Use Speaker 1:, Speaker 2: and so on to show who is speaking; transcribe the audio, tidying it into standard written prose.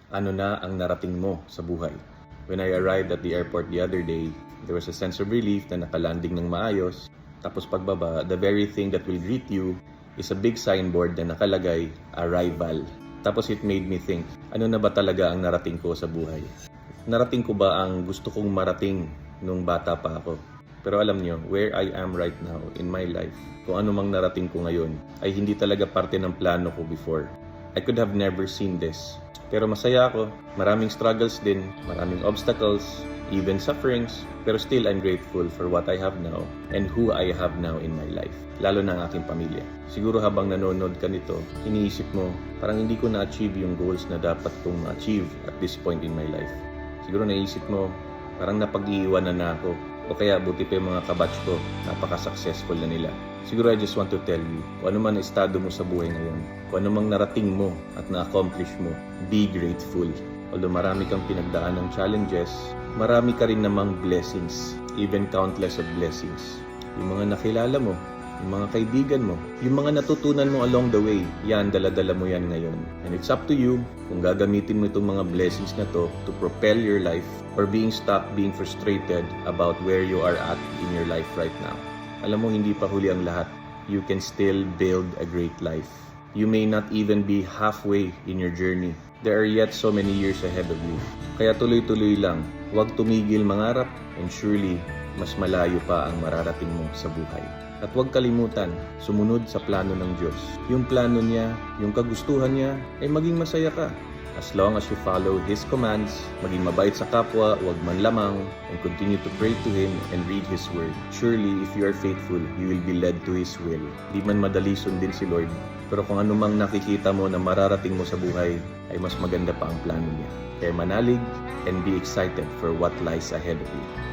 Speaker 1: ano na ang narating mo sa buhay. When I arrived at the airport the other day, there was a sense of relief na nakalanding ng maayos. Tapos pagbaba, the very thing that will greet you is a big signboard na nakalagay, Arrival. Tapos it made me think, ano na ba talaga ang narating ko sa buhay? Narating ko ba ang gusto kong marating nung bata pa ako? Pero alam nyo, where I am right now in my life, kung ano mang narating ko ngayon, ay hindi talaga parte ng plano ko before. I could have never seen this. Pero masaya ako, maraming struggles din, maraming obstacles, even sufferings, pero still I'm grateful for what I have now and who I have now in my life, lalo na ang aking pamilya. Siguro habang nanonood ka nito, iniisip mo, parang hindi ko na-achieve yung goals na dapat kong ma-achieve at this point in my life. Siguro naisip mo, parang napag-iiwanan na ako, o kaya buti pa yung mga kabatch ko, napaka-successful na nila. Siguro I just want to tell you, kung ano man ang estado mo sa buhay ngayon, kung ano mang narating mo at na-accomplish mo, be grateful. Although marami kang pinagdaan ng challenges, marami ka rin namang blessings, even countless of blessings. Yung mga nakilala mo, yung mga kaibigan mo, yung mga natutunan mo along the way, yan, dala-dala mo yan ngayon. And it's up to you kung gagamitin mo itong mga blessings na to to propel your life or being stuck, being frustrated about where you are at in your life right now. Alam mo, hindi pa huli ang lahat. You can still build a great life. You may not even be halfway in your journey. There are yet so many years ahead of you. Kaya tuloy-tuloy lang. Huwag tumigil mangarap and surely mas malayo pa ang mararating mo sa buhay. At huwag kalimutan, sumunod sa plano ng Diyos. Yung plano niya, yung kagustuhan niya, ay maging masaya ka. As long as you follow His commands, maging mabait sa kapwa, huwag manlamang, and continue to pray to Him and read His Word. Surely, if you are faithful, you will be led to His will. Di man madali sundin si Lord, pero kung ano mang nakikita mo na mararating mo sa buhay, ay mas maganda pa ang plano niya. Kaya manalig and be excited for what lies ahead of you.